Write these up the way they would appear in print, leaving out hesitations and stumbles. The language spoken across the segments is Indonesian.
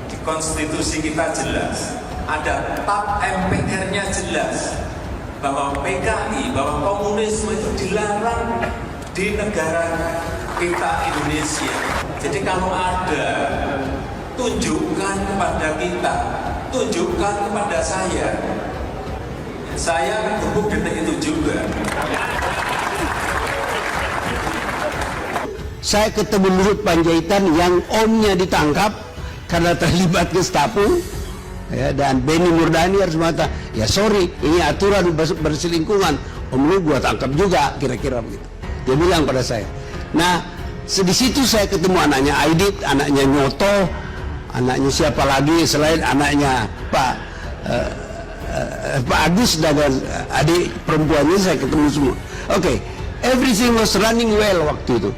Di konstitusi kita jelas, ada tap MPR-nya jelas, bahwa PKI, bahwa komunisme itu dilarang di negara kita Indonesia. Jadi kalau ada, tunjukkan kepada kita, tunjukkan kepada saya. Saya gebuk detik itu juga. Saya ketemu Luhut Panjaitan yang omnya ditangkap karena terlibat Gestapo, ya, dan Benny Murdani harus mengatakan, ya sorry, ini aturan berselingkungan, om lu gua tangkap juga, kira-kira begitu. Dia bilang pada saya. Nah, di situ saya ketemu anaknya Aidit, anaknya Nyoto, anaknya siapa lagi selain anaknya Pak Agus dan adik perempuannya, saya ketemu semua. Oke, everything was running well waktu itu.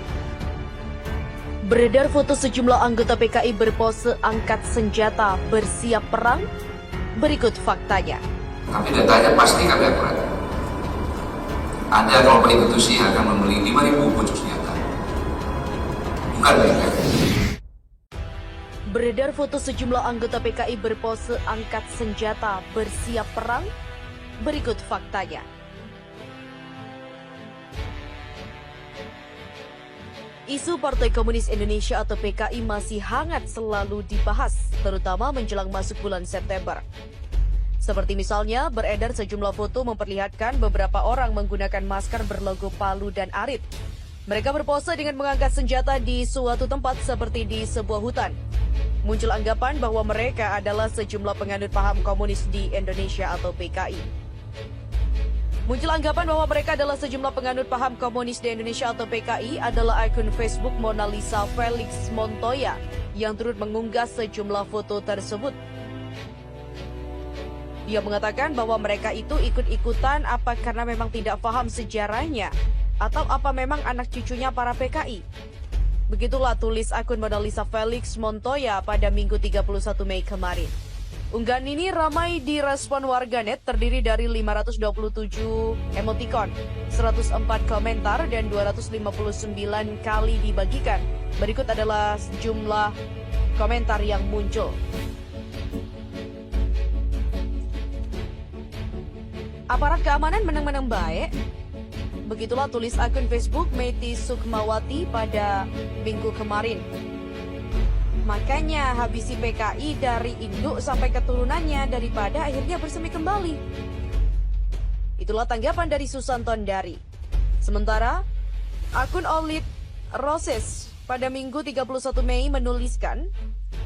Beredar foto sejumlah anggota PKI berpose angkat senjata bersiap perang. Berikut faktanya. Tapi datanya pasti kami akurat. Anda kalau institusi akan membeli 5.000 pucuk senjata. Bukan PKI. Beredar foto sejumlah anggota PKI berpose angkat senjata bersiap perang. Berikut faktanya. Isu Partai Komunis Indonesia atau PKI masih hangat selalu dibahas, terutama menjelang masuk bulan September. Seperti misalnya, beredar sejumlah foto memperlihatkan beberapa orang menggunakan masker berlogo Palu dan Arit. Mereka berpose dengan mengangkat senjata di suatu tempat seperti di sebuah hutan. Muncul anggapan bahwa mereka adalah sejumlah penganut paham komunis di Indonesia atau PKI. Muncul anggapan bahwa mereka adalah sejumlah penganut paham komunis di Indonesia atau PKI adalah akun Facebook Mona Lisa Felix Montoya yang turut mengunggah sejumlah foto tersebut. Dia mengatakan bahwa mereka itu ikut-ikutan apa karena memang tidak paham sejarahnya atau apa memang anak cucunya para PKI. Begitulah tulis akun Mona Lisa Felix Montoya pada Minggu 31 Mei kemarin. Unggahan ini ramai direspon warganet, terdiri dari 527 emotikon, 104 komentar, dan 259 kali dibagikan. Berikut adalah jumlah komentar yang muncul. Aparat keamanan menang-menang baik. Begitulah tulis akun Facebook Meti Sukmawati pada Minggu kemarin. Makanya habisi PKI dari induk sampai keturunannya daripada akhirnya bersemi kembali. Itulah tanggapan dari Susanton Dari. Sementara, akun Olit Roses pada Minggu 31 Mei menuliskan,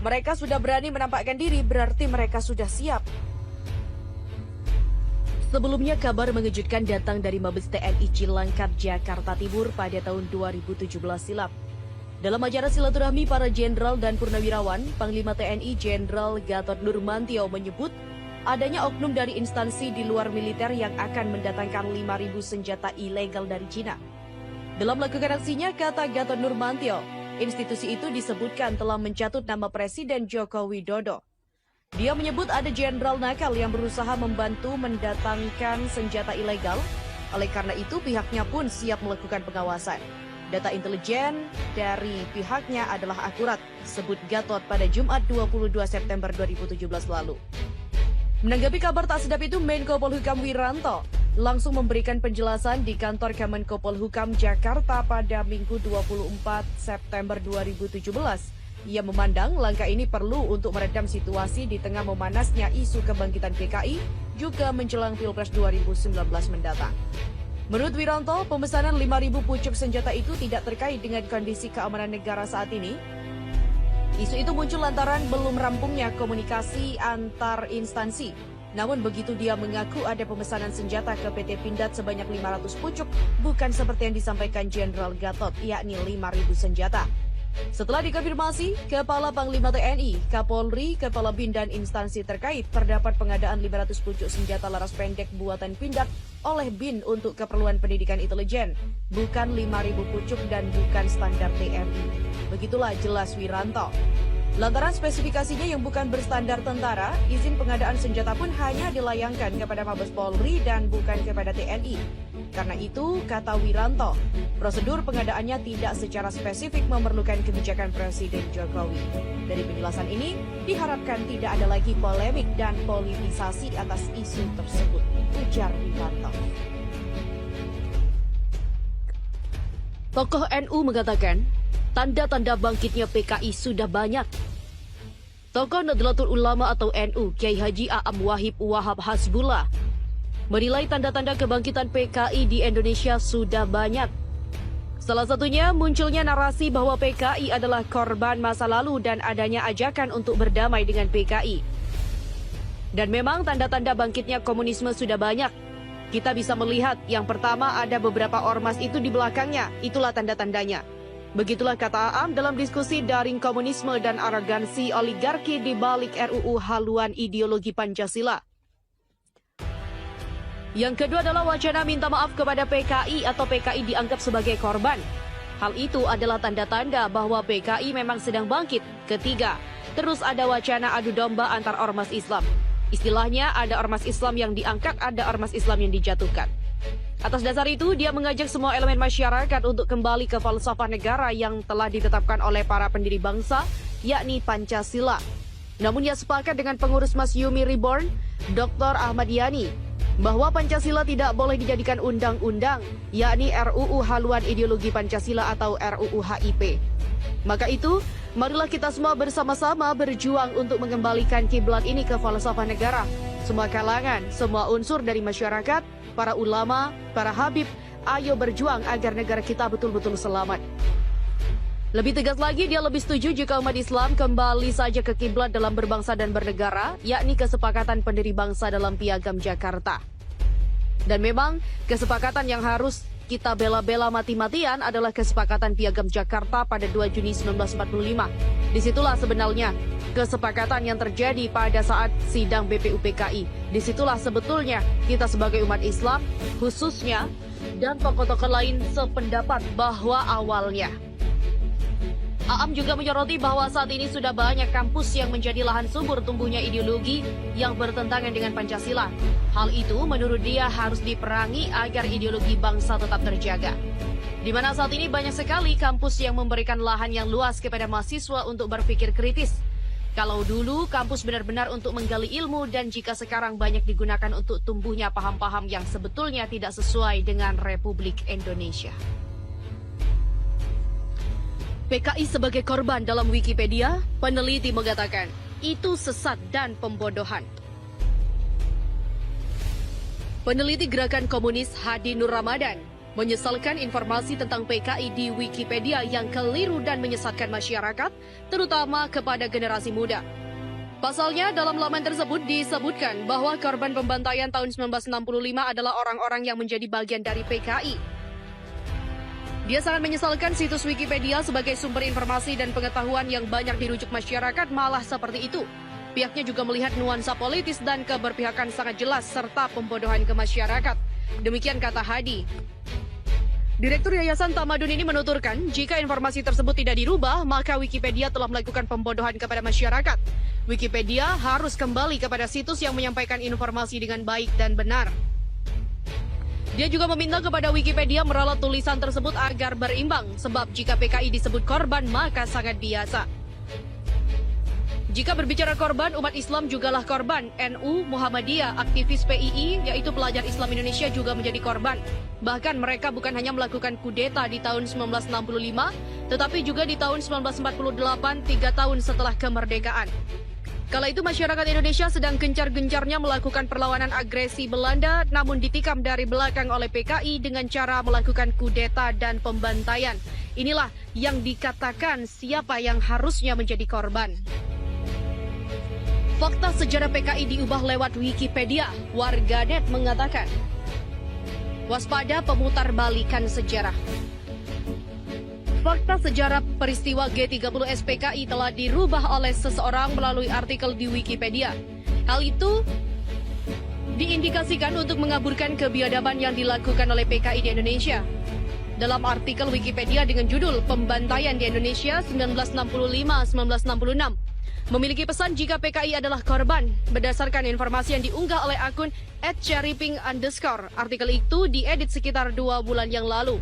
mereka sudah berani menampakkan diri berarti mereka sudah siap. Sebelumnya kabar mengejutkan datang dari Mabes TNI Cilangkap, Jakarta Timur pada tahun 2017 silam. Dalam acara silaturahmi para jenderal dan purnawirawan, Panglima TNI Jenderal Gatot Nurmantio menyebut adanya oknum dari instansi di luar militer yang akan mendatangkan 5.000 senjata ilegal dari Cina. Dalam melakukan aksinya, kata Gatot Nurmantio, institusi itu disebutkan telah mencatut nama Presiden Joko Widodo. Dia menyebut ada jenderal nakal yang berusaha membantu mendatangkan senjata ilegal, oleh karena itu pihaknya pun siap melakukan pengawasan. Data intelijen dari pihaknya adalah akurat, sebut Gatot pada Jumat 22 September 2017 lalu. Menanggapi kabar tak sedap itu, Menko Polhukam Wiranto langsung memberikan penjelasan di kantor Kemenko Polhukam Jakarta pada Minggu 24 September 2017. Ia memandang langkah ini perlu untuk meredam situasi di tengah memanasnya isu kebangkitan PKI juga menjelang Pilpres 2019 mendatang. Menurut Wiranto, pemesanan 5.000 pucuk senjata itu tidak terkait dengan kondisi keamanan negara saat ini. Isu itu muncul lantaran belum rampungnya komunikasi antar instansi. Namun begitu dia mengaku ada pemesanan senjata ke PT Pindad sebanyak 500 pucuk, bukan seperti yang disampaikan Jenderal Gatot, yakni 5.000 senjata. Setelah dikonfirmasi, Kepala Panglima TNI, Kapolri, Kepala BIN dan instansi terkait terdapat pengadaan 500 pucuk senjata laras pendek buatan Pindad oleh BIN untuk keperluan pendidikan intelijen, bukan 5.000 pucuk dan bukan standar TNI. Begitulah jelas Wiranto. Lantaran spesifikasinya yang bukan berstandar tentara, izin pengadaan senjata pun hanya dilayangkan kepada Mabes Polri dan bukan kepada TNI. Karena itu, kata Wiranto, prosedur pengadaannya tidak secara spesifik memerlukan kebijakan Presiden Jokowi. Dari penjelasan ini, diharapkan tidak ada lagi polemik dan politisasi atas isu tersebut, ujar Wiranto. Tokoh NU mengatakan, tanda-tanda bangkitnya PKI sudah banyak. Tokoh Nahdlatul Ulama atau NU, Kiai Haji A'am Wahib Wahab Hasbullah, menilai tanda-tanda kebangkitan PKI di Indonesia sudah banyak. Salah satunya munculnya narasi bahwa PKI adalah korban masa lalu dan adanya ajakan untuk berdamai dengan PKI. Dan memang tanda-tanda bangkitnya komunisme sudah banyak. Kita bisa melihat yang pertama ada beberapa ormas itu di belakangnya, itulah tanda-tandanya. Begitulah kata Aam dalam diskusi daring komunisme dan arogansi oligarki di balik RUU haluan ideologi Pancasila. Yang kedua adalah wacana minta maaf kepada PKI atau PKI dianggap sebagai korban. Hal itu adalah tanda-tanda bahwa PKI memang sedang bangkit. Ketiga, terus ada wacana adu domba antar ormas Islam. Istilahnya ada ormas Islam yang diangkat, ada ormas Islam yang dijatuhkan. Atas dasar itu, dia mengajak semua elemen masyarakat untuk kembali ke falsafah negara yang telah ditetapkan oleh para pendiri bangsa, yakni Pancasila. Namun ia sepakat dengan pengurus Mas Yumi Reborn, Dr. Ahmad Yani, bahwa Pancasila tidak boleh dijadikan undang-undang, yakni RUU haluan ideologi Pancasila atau RUU HIP. Maka itu, marilah kita semua bersama-sama berjuang untuk mengembalikan kiblat ini ke falsafah negara. Semua kalangan, semua unsur dari masyarakat, para ulama, para habib, ayo berjuang agar negara kita betul-betul selamat. Lebih tegas lagi, dia lebih setuju jika umat Islam kembali saja ke kiblat dalam berbangsa dan bernegara, yakni kesepakatan pendiri bangsa dalam Piagam Jakarta. Dan memang, kesepakatan yang harus kita bela-bela mati-matian adalah kesepakatan Piagam Jakarta pada 2 Juni 1945. Disitulah sebenarnya kesepakatan yang terjadi pada saat sidang BPUPKI. Disitulah sebetulnya kita sebagai umat Islam, khususnya, dan tokoh-tokoh lain sependapat bahwa awalnya. Aam juga menyoroti bahwa saat ini sudah banyak kampus yang menjadi lahan subur tumbuhnya ideologi yang bertentangan dengan Pancasila. Hal itu menurut dia harus diperangi agar ideologi bangsa tetap terjaga. Di mana saat ini banyak sekali kampus yang memberikan lahan yang luas kepada mahasiswa untuk berpikir kritis. Kalau dulu kampus benar-benar untuk menggali ilmu dan jika sekarang banyak digunakan untuk tumbuhnya paham-paham yang sebetulnya tidak sesuai dengan Republik Indonesia. PKI sebagai korban dalam Wikipedia, peneliti mengatakan, itu sesat dan pembodohan. Peneliti Gerakan Komunis Hadi Nur Ramadan menyesalkan informasi tentang PKI di Wikipedia yang keliru dan menyesatkan masyarakat, terutama kepada generasi muda. Pasalnya, dalam laman tersebut disebutkan bahwa korban pembantaian tahun 1965 adalah orang-orang yang menjadi bagian dari PKI. Dia sangat menyesalkan situs Wikipedia sebagai sumber informasi dan pengetahuan yang banyak dirujuk masyarakat malah seperti itu. Pihaknya juga melihat nuansa politis dan keberpihakan sangat jelas serta pembodohan ke masyarakat. Demikian kata Hadi. Direktur Yayasan Tamadun ini menuturkan, jika informasi tersebut tidak dirubah, maka Wikipedia telah melakukan pembodohan kepada masyarakat. Wikipedia harus kembali kepada situs yang menyampaikan informasi dengan baik dan benar. Dia juga meminta kepada Wikipedia meralat tulisan tersebut agar berimbang, sebab jika PKI disebut korban, maka sangat biasa. Jika berbicara korban, umat Islam jugalah korban. NU, Muhammadiyah, aktivis PII, yaitu pelajar Islam Indonesia juga menjadi korban. Bahkan mereka bukan hanya melakukan kudeta di tahun 1965, tetapi juga di tahun 1948, 3 tahun setelah kemerdekaan. Kala itu masyarakat Indonesia sedang gencar-gencarnya melakukan perlawanan agresi Belanda, namun ditikam dari belakang oleh PKI dengan cara melakukan kudeta dan pembantaian. Inilah yang dikatakan siapa yang harusnya menjadi korban. Fakta sejarah PKI diubah lewat Wikipedia. Warganet mengatakan, waspada pemutarbalikan sejarah. Fakta sejarah peristiwa G30 SPKI telah dirubah oleh seseorang melalui artikel di Wikipedia. Hal itu diindikasikan untuk mengaburkan kebiadaban yang dilakukan oleh PKI di Indonesia. Dalam artikel Wikipedia dengan judul Pembantaian di Indonesia 1965-1966, memiliki pesan jika PKI adalah korban berdasarkan informasi yang diunggah oleh akun @cherryping_. Artikel itu diedit sekitar 2 bulan yang lalu.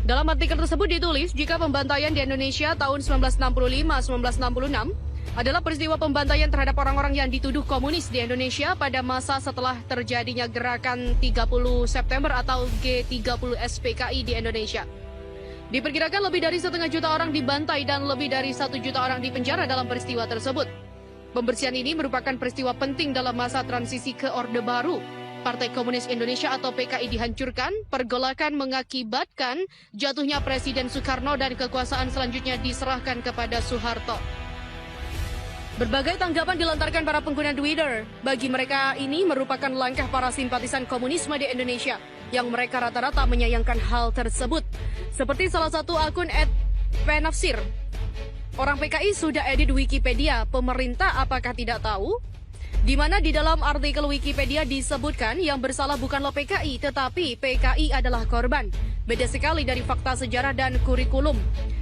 Dalam artikel tersebut ditulis jika pembantaian di Indonesia tahun 1965-1966 adalah peristiwa pembantaian terhadap orang-orang yang dituduh komunis di Indonesia pada masa setelah terjadinya gerakan 30 September atau G30 SPKI di Indonesia. Diperkirakan lebih dari 1,5 juta orang dibantai dan lebih dari 1 juta orang dipenjara dalam peristiwa tersebut. Pembersihan ini merupakan peristiwa penting dalam masa transisi ke Orde Baru. Partai Komunis Indonesia atau PKI dihancurkan, pergolakan mengakibatkan jatuhnya Presiden Soekarno dan kekuasaan selanjutnya diserahkan kepada Soeharto. Berbagai tanggapan dilontarkan para pengguna Twitter. Bagi mereka ini merupakan langkah para simpatisan komunisme di Indonesia yang mereka rata-rata menyayangkan hal tersebut. Seperti salah satu akun @penafsir. Orang PKI sudah edit Wikipedia, pemerintah apakah tidak tahu? Di mana di dalam artikel Wikipedia disebutkan yang bersalah bukanlah PKI, tetapi PKI adalah korban. Beda sekali dari fakta sejarah dan kurikulum.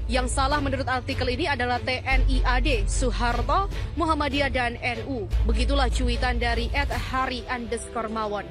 Yang salah menurut artikel ini adalah TNI AD, Soeharto, Muhammadiyah, dan NU. Begitulah cuitan dari @hari_mawon.